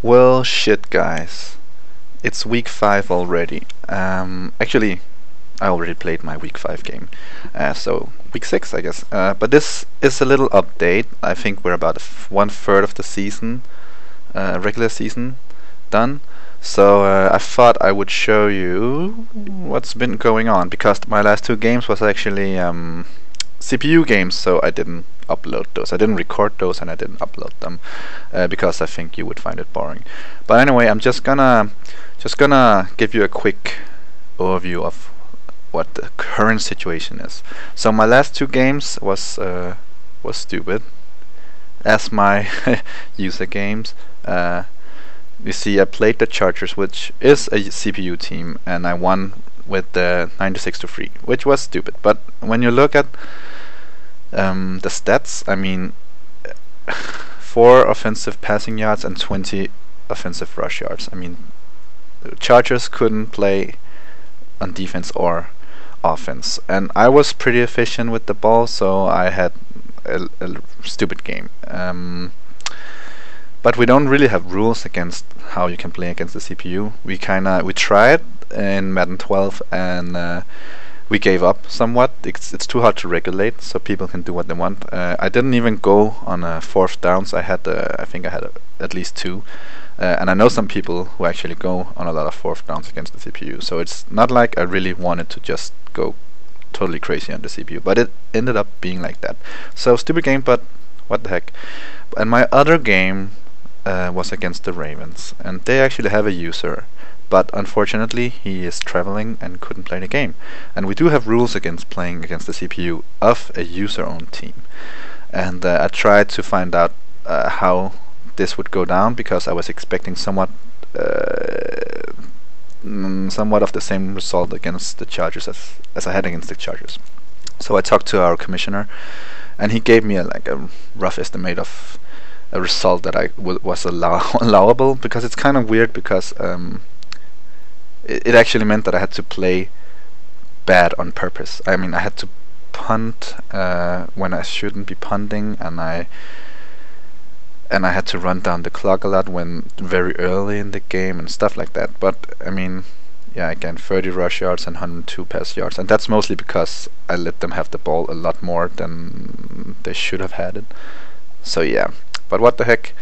Well, shit, guys. It's week 5 already. Actually, I already played my week 5 game. So, week 6, I guess. But this is a little update. I think we're about 1/3 of the season, regular season, done. So, I thought I would show you what's been going on, because my last 2 games was actually CPU games, so I didn't upload those. I didn't record those and I didn't upload them because I think you would find it boring. But anyway, I'm just gonna give you a quick overview of what the current situation is. So my last 2 games was stupid, as my user games. You see, I played the Chargers, which is a CPU team, and I won with the 96-3, which was stupid. But when you look at the stats, I mean, 4 offensive passing yards and 20 offensive rush yards. I mean, the Chargers couldn't play on defense or offense, and I was pretty efficient with the ball, so I had a stupid game. But we don't really have rules against how you can play against the CPU. We tried in Madden 12 and we gave up somewhat. It's too hard to regulate, so people can do what they want. I didn't even go on 4th downs. I think I had at least 2, and I know some people who actually go on a lot of 4th downs against the CPU. So it's not like I really wanted to just go totally crazy on the CPU, but it ended up being like that. So stupid game, but what the heck. And my other game was against the Ravens, and they actually have a user, but unfortunately he is traveling and couldn't play the game. And we do have rules against playing against the CPU of a user-owned team. And I tried to find out how this would go down, because I was expecting somewhat of the same result against the Chargers as I had against the Chargers. So I talked to our commissioner, and he gave me a rough estimate of a result that was allowable, because it's kind of weird, because it actually meant that I had to play bad on purpose. I mean, I had to punt when I shouldn't be punting, and I had to run down the clock a lot when very early in the game and stuff like that. But I mean, yeah, again, 30 rush yards and 102 pass yards, and that's mostly because I let them have the ball a lot more than they should have had it. So yeah, but what the heck,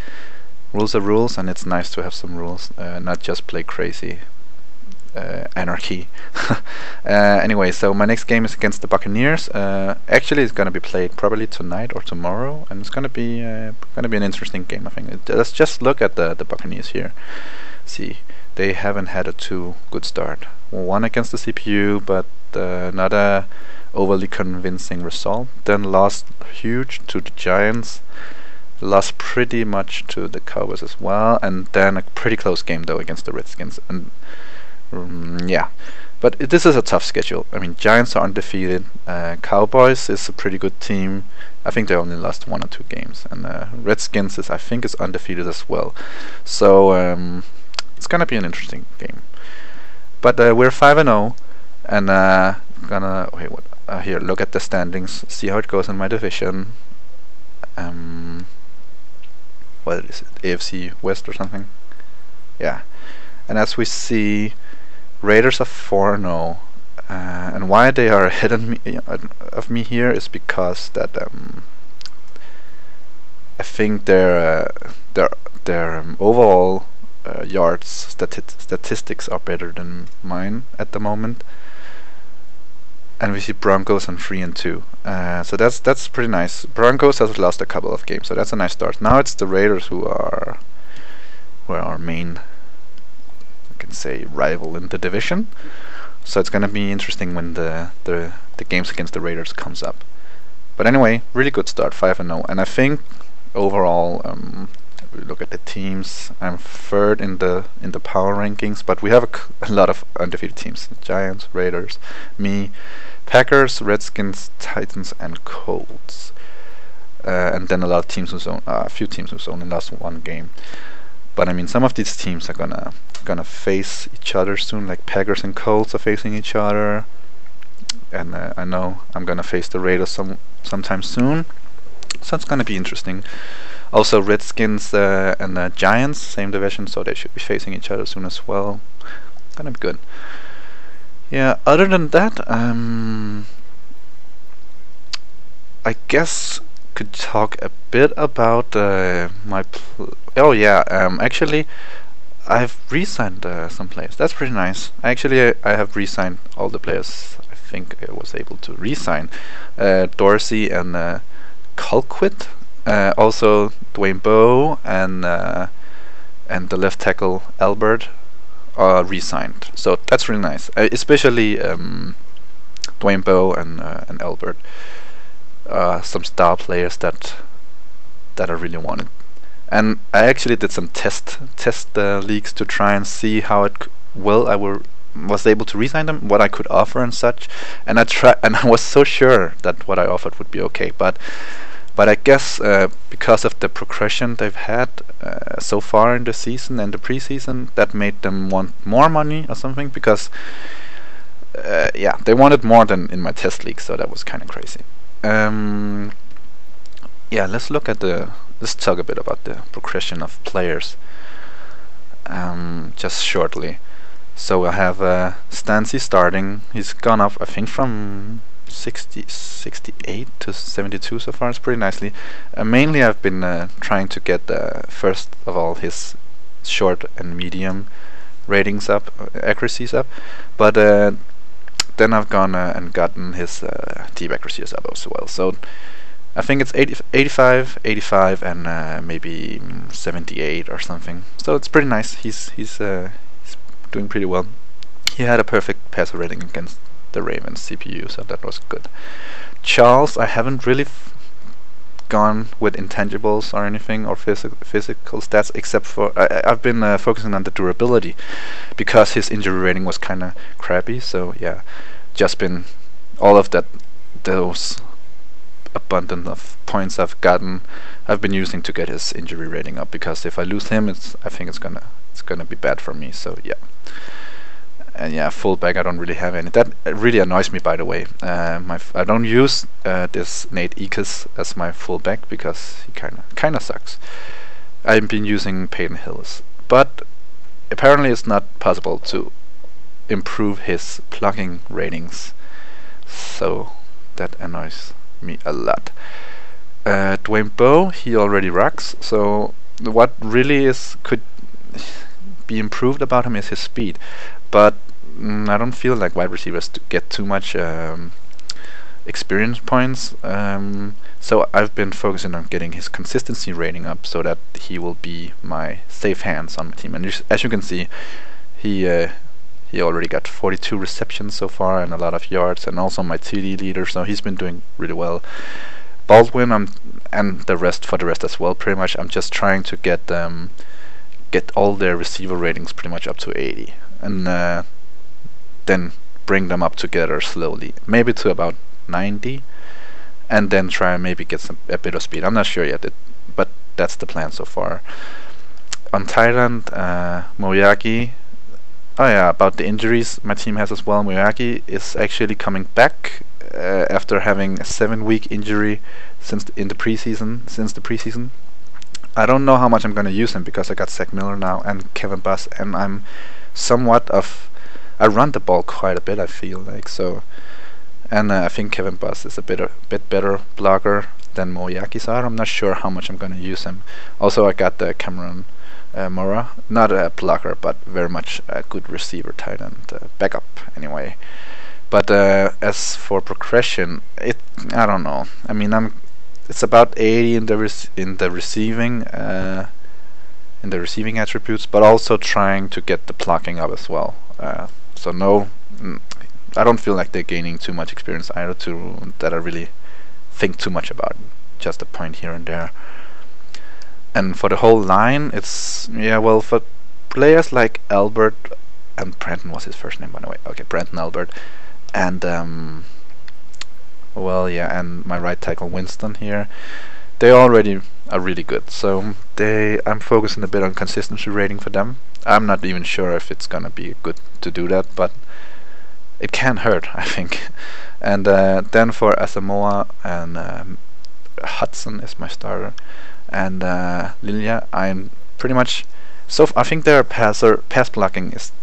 rules are rules, and it's nice to have some rules, not just play crazy anarchy. Anyway, so my next game is against the Buccaneers. Actually, it's gonna be played probably tonight or tomorrow, and it's gonna be an interesting game, I think. Let's just look at the Buccaneers here. See, they haven't had a too good start. One against the CPU, but not a overly convincing result. Then lost huge to the Giants. Lost pretty much to the Cowboys as well, and then a pretty close game though against the Redskins. And yeah, but this is a tough schedule. I mean, Giants are undefeated. Cowboys is a pretty good team. I think they only lost 1 or 2 games, and Redskins is undefeated as well. So it's gonna be an interesting game. But we're 5-0, and gonna wait. Here, look at the standings. See how it goes in my division. What is it? AFC West or something? Yeah. And as we see, Raiders are 4-0, and why they are ahead of me here is because that I think their overall yards statistics are better than mine at the moment. And we see Broncos on 3-2, so that's pretty nice. Broncos has lost a couple of games, so that's a nice start. Now it's the Raiders who are our main, I can say, rival in the division. So it's gonna be interesting when the games against the Raiders comes up. But anyway, really good start, 5-0, and I think overall, we look at the teams. I'm 3rd in the power rankings, but we have a lot of undefeated teams: Giants, Raiders, me, Packers, Redskins, Titans, and Colts. And then a few teams who's only lost 1 game. But I mean, some of these teams are gonna face each other soon. Like Packers and Colts are facing each other, and I know I'm gonna face the Raiders sometime soon. So it's gonna be interesting. Also, Redskins and Giants, same division, so they should be facing each other soon as well. Gonna be good. Yeah. Other than that, I guess could talk a bit about my. Oh yeah. Actually, I've re-signed some players. That's pretty nice. Actually, I have re-signed all the players. I think I was able to re-sign Dorsey and Colquitt. Also, Dwayne Bowe and the left tackle Albert are re-signed. So that's really nice. Especially Dwayne Bowe and Albert. Some star players that I really wanted. And I actually did some test leagues to try and see how well I was able to resign them, what I could offer and such. And I was so sure that what I offered would be okay. But I guess because of the progression they've had so far in the season and the preseason, that made them want more money or something. Because yeah, they wanted more than in my test league, so that was kind of crazy. Yeah, let's talk a bit about the progression of players. Just shortly. So I have Stancy starting. He's gone up, I think, from 68 to 72 so far. It's pretty nicely. Mainly I've been trying to get first of all his short and medium ratings up, accuracies up, but then I've gone and gotten his deep accuracies up as well. So I think it's 85, and maybe 78 or something. So it's pretty nice. He's doing pretty well. He had a perfect passer rating against the Ravens CPU, so that was good. Charles, I haven't really gone with intangibles or anything or physical stats, except for I've been focusing on the durability because his injury rating was kind of crappy. So yeah, just been all of those abundant of points I've been using to get his injury rating up, because if I lose him, I think it's gonna be bad for me. So yeah. And yeah, fullback, I don't really have any. That really annoys me, by the way. I don't use this Nate Eakes as my fullback because he kind of sucks. I've been using Peyton Hillis, but apparently it's not possible to improve his plugging ratings, so that annoys me a lot. Dwayne Bowe, he already rocks. So what really could be improved about him is his speed, but I don't feel like wide receivers get too much experience points. So I've been focusing on getting his consistency rating up so that he will be my safe hands on my team. And as you can see, he already got 42 receptions so far and a lot of yards, and also my TD leader. So he's been doing really well. Baldwin, and the rest as well. Pretty much, I'm just trying to get all their receiver ratings pretty much up to 80, and then bring them up together slowly, maybe to about 90, and then try and maybe get a bit of speed. I'm not sure yet, but that's the plan so far. On Thailand, Moyaki. Oh yeah, about the injuries my team has as well. Moyaki is actually coming back after having a 7-week injury since the preseason. I don't know how much I'm going to use him because I got Zach Miller now and Kevin Buss, and I'm somewhat of I run the ball quite a bit, I feel like, so. And I think Kevin Buss is a bit better blocker than Moyaki, so I'm not sure how much I'm going to use him. Also, I got the Cameron Mora, not a blocker, but very much a good receiver, tight end, backup anyway. But as for progression, I don't know. I mean, it's about 80 in the receiving attributes, but also trying to get the blocking up as well. So no, I don't feel like they're gaining too much experience either that I really think too much about. Just a point here and there. And for the whole line, it's well, for players like Albert and Brenton was his first name, by the way. Okay, Brenton Albert, and and my right tackle Winston here. They already are really good, so I'm focusing a bit on consistency rating for them. I'm not even sure if it's gonna be good to do that, but it can't hurt, I think. And then for Asamoah and Hudson is my starter, and Lilia, I'm pretty much. So I think their pass blocking is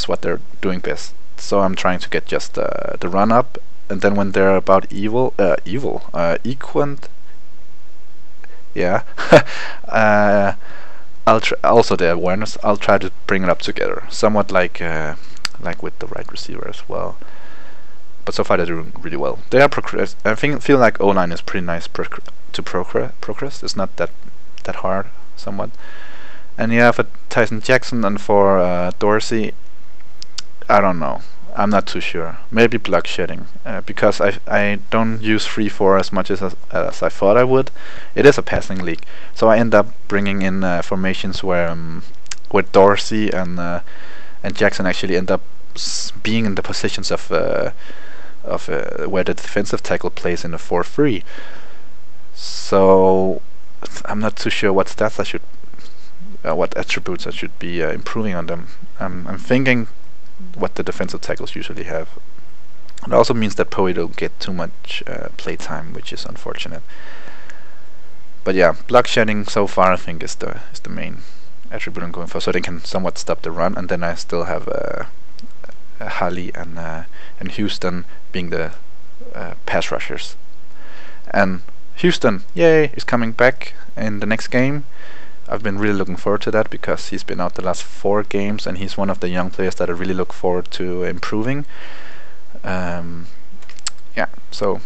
what they're doing best. So I'm trying to get just the run up, and then when they're about equant, yeah, also the awareness. I'll try to bring it up together, somewhat like with the right receiver as well. But so far they're doing really well. They are progress. I feel like O-line is pretty nice to progress. It's not that hard, somewhat. And yeah, for Tyson Jackson and for Dorsey, I don't know. I'm not too sure. Maybe block shedding, because I don't use 3-4 as much as I thought I would. It is a passing league, so I end up bringing in formations where with Dorsey and Jackson actually end up being in the positions of where the defensive tackle plays in a 4-3. So I'm not too sure what stats I should, what attributes I should be improving on them. I'm thinking what the defensive tackles usually have. It also means that Poe don't get too much play time, which is unfortunate. But yeah, block shedding so far I think is the main attribute I'm going for, so they can somewhat stop the run, and then I still have Halley and Houston being the pass rushers. And Houston, yay, is coming back in the next game. I've been really looking forward to that because he's been out the last 4 games, and he's one of the young players that I really look forward to improving. Yeah, so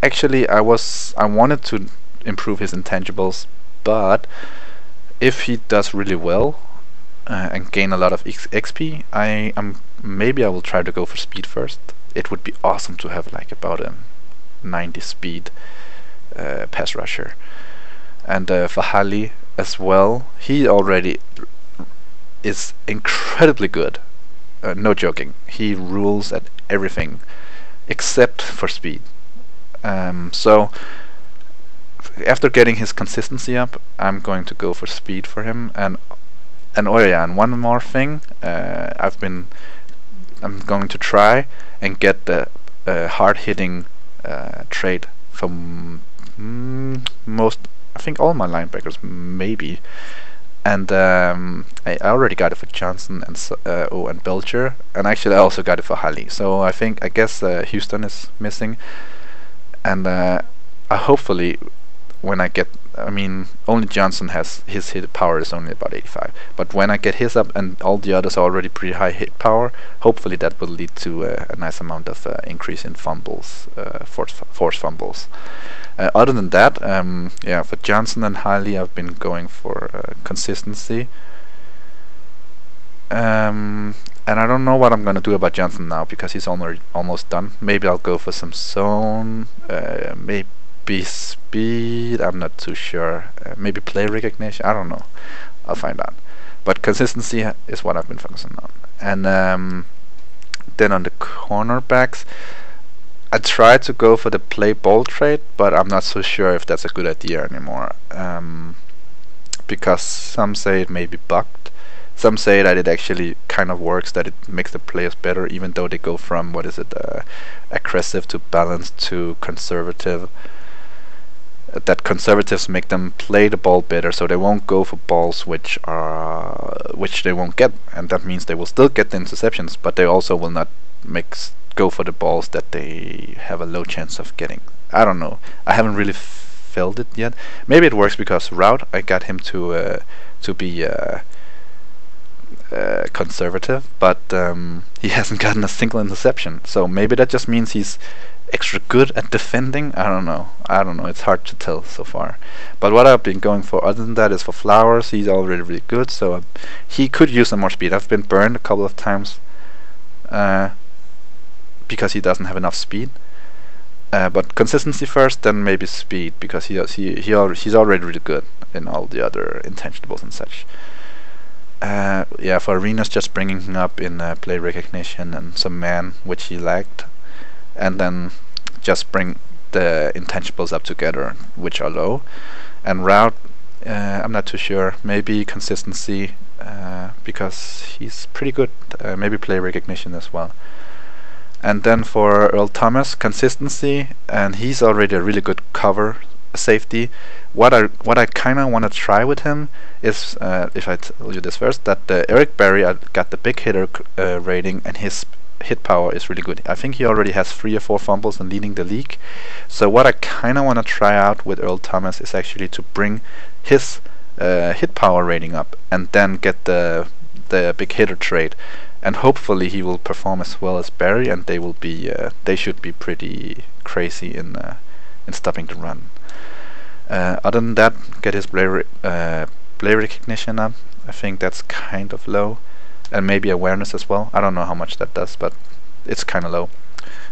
actually I wanted to improve his intangibles, but if he does really well and gain a lot of XP, maybe I will try to go for speed first. It would be awesome to have like about a 90 speed pass rusher. And for Halley as well, he already is incredibly good. No joking, he rules at everything except for speed. So after getting his consistency up, I'm going to go for speed for him. And oh yeah, and one more thing, I'm going to try and get the hard-hitting trait from I think all my linebackers, maybe. And I already got it for Johnson and Belcher, and actually I also got it for Halley. So I guess Houston is missing, and hopefully when I get, only Johnson has his hit power is only about 85, but when I get his up and all the others are already pretty high hit power, hopefully that will lead to a nice amount of increase in fumbles, forced fumbles. Other than that, yeah, for Johnson and Halley I've been going for consistency, and I don't know what I'm gonna do about Johnson now because he's almost done. Maybe I'll go for some zone, maybe speed, I'm not too sure, maybe play recognition, I don't know, I'll find out. But consistency is what I've been focusing on. And then on the cornerbacks, I tried to go for the play ball trait, but I'm not so sure if that's a good idea anymore, because some say it may be bugged, some say that it actually kind of works, that it makes the players better even though they go from aggressive to balanced to conservative, that conservatives make them play the ball better, so they won't go for balls which they won't get, and that means they will still get the interceptions, but they also will not go for the balls that they have a low chance of getting. I don't know. I haven't really felt it yet. Maybe it works because route I got him to be conservative, but he hasn't gotten a single interception. So maybe that just means he's extra good at defending. I don't know. It's hard to tell so far. But what I've been going for other than that is for Flowers. He's already really good, so he could use some more speed. I've been burned a couple of times because he doesn't have enough speed. But consistency first, then maybe speed, because he's already really good in all the other intangibles and such. Yeah, for Arenas, just bringing him up in play recognition and some man, which he lacked, and then just bring the intangibles up together, which are low. And route, I'm not too sure. Maybe consistency, because he's pretty good. Maybe play recognition as well. And then for Earl Thomas, consistency, and he's already a really good cover safety. What I kind of want to try with him is, if I tell you this first, that Eric Berry got the big hitter rating, and his hit power is really good. I think he already has 3 or 4 fumbles and leading the league. So what I kind of want to try out with Earl Thomas is actually to bring his hit power rating up, and then get the big hitter trade, and hopefully he will perform as well as Barry, and they should be pretty crazy in stopping the run. Other than that, get his play recognition up. I think that's kind of low, and maybe awareness as well. I don't know how much that does, but it's kind of low.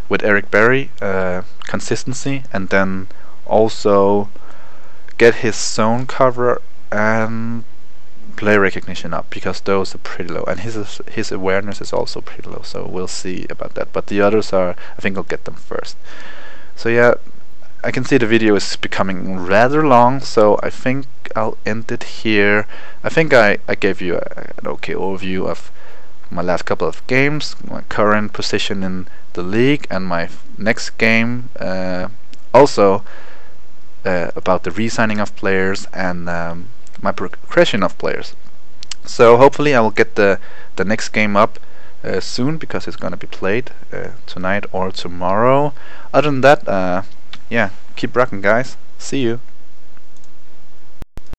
With Eric Berry, consistency, and then also get his zone cover and play recognition up, because those are pretty low, and his awareness is also pretty low. So we'll see about that. But the others are, I think I'll get them first. So yeah, I can see the video is becoming rather long, so I think I'll end it here. I think I gave you an okay overview of my last couple of games, my current position in the league, and my next game. Also about the resigning of players, and my progression of players. So hopefully I will get the next game up soon, because it's gonna be played tonight or tomorrow. Other than that, yeah, keep rocking, guys. See you.